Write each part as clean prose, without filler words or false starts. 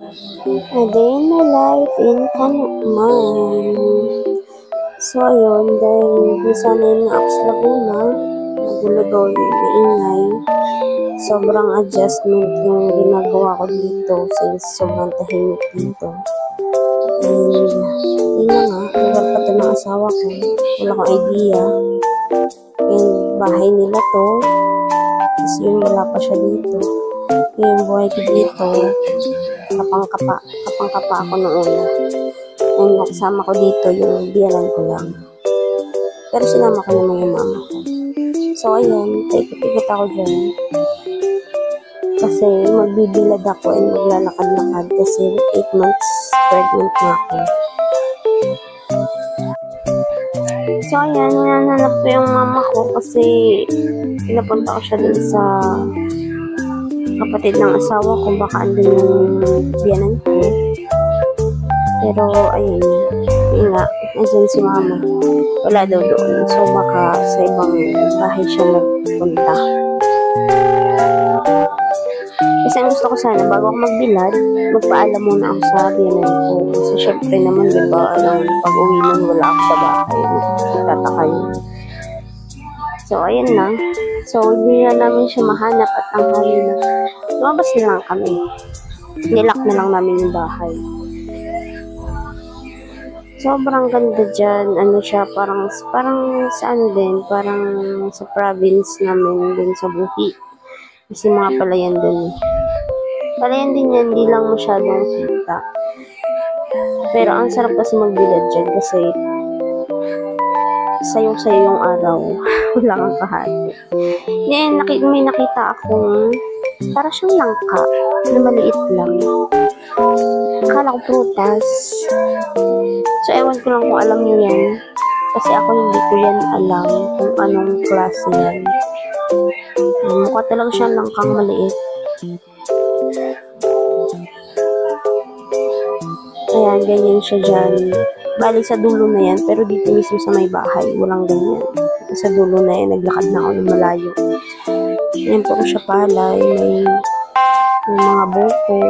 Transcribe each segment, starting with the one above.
A day in my life in Kanakman. So, ayun, dahil nasanay na ako sa Laguna, nagulo doon, maingay. Sobrang adjustment yung ginagawa ko dito since sobrang tahimik dito. And, yun na nga, lugar pa ito ng asawa ko. Wala akong idea. And, bahay nila to. Tapos yun, wala pa siya dito. Yung buhay ko dito, kapang-kapa ako noon. And kasama ko dito yung biyanan ko lang. Pero sinama ko naman yung mama ko. So, ayan, ikot-ikot ako dyan. Kasi magbibilad ako and maglalakad-lakad kasi 8 months pregnant na ako. So, ayan, nananap ko yung mama ko kasi pinapunta ko siya dun sa kapatid ng asawa ko, baka andun yung biyanan ko. Pero, ayun, yun nga, andyan si mama. Wala daw doon. So, baka sa ibang bahay siya nagpunta. Kasi ang gusto ko sana, bago ako magbilad, magpaalam muna ako sa biyanan ko. Kasi syempre naman, diba, pag-uwi nun, wala ako sa bahay. Magtataka yun. So, ayun na. So, hindi na namin siya mahanap at ang hali na. Lumabas na lang kami. Nilock na lang namin yung bahay. Sobrang ganda dyan. Ano siya, parang sa ano din, parang sa province namin din sa Buhi. Kasi mga palayan din. Palayan din yan, hindi lang masyadong kita. Pero ang sarap kasi magbilad dyan kasi sayong-sayo yung araw. Wala kang kahati. Then, may nakita akong para siyang langka na maliit lang. Akala ko prutas. So, ewan ko lang kung alam niyo yan. Kasi ako hindi ko yan alam kung anong klase yan. Mukha talaga siyang langkang maliit. Ayan, ganyan siya dyan. Bali sa dulo na yan, pero dito mismo sa may bahay, walang ganyan. Sa dulo na yan, naglakad na ako ng malayo. Ayan, puro siya palay, may mga buko.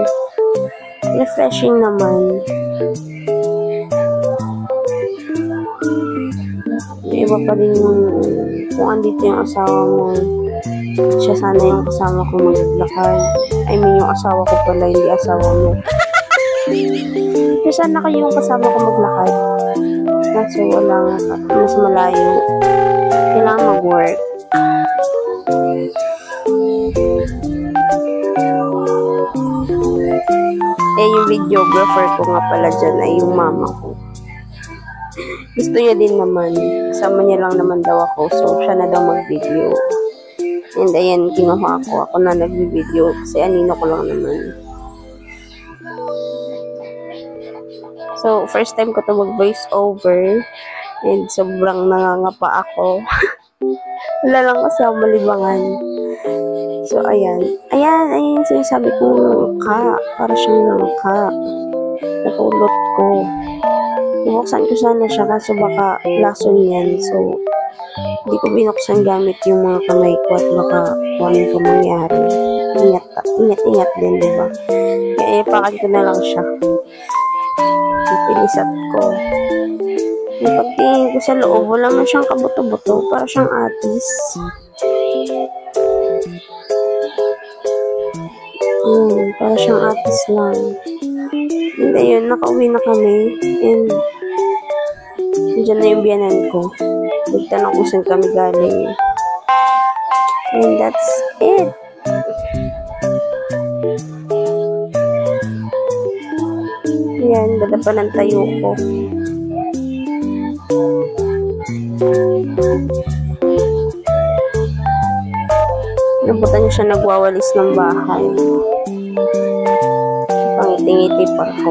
Refreshing naman. May iba pa rin yung, kung andito yung asawa mo, siya sana yung kasama ko maglakad. I mean, yung asawa ko pala, hindi asawa mo. Kaya sana kayo yung kasama ko maglakad. Kasi walang, mas malayo. Kailangan mag-work. Yung videographer ko nga pala dyan ay yung mama ko. Gusto niya din naman. Kasama niya lang naman daw ako. So, siya na daw mag-video. And ayan, kinuha ako. Ako na nag-video. Kasi anino ko lang naman. So, first time ko to mag-voice over. And sobrang nangangapa ako. Wala lang kasi ako malibangan. So, ayan. Ayan sinasabi ko langka. Para siyang langka. Natulot ko. Bubuksan ko sana siya kaso baka lason yan. So, hindi ko binuksan gamit yung mga kamay ko at baka kung ano kung mangyari. Ingat din, diba? Kaya ipakan ko na lang siya. Pinisat ko. Yung pagtingin ko sa loob, wala man siyang kabuto-buto. Para siyang atis. Para siyang atis lang. And ayun, nakauwi na kami. And dyan na yung biyanan ko. Nagtanong kung saan kami galing. And that's it. Ayan, ganda pa ng tayo ko. Nabutan niya siya nagwawalis ng bahay. Pangiti-ngiti pa ako.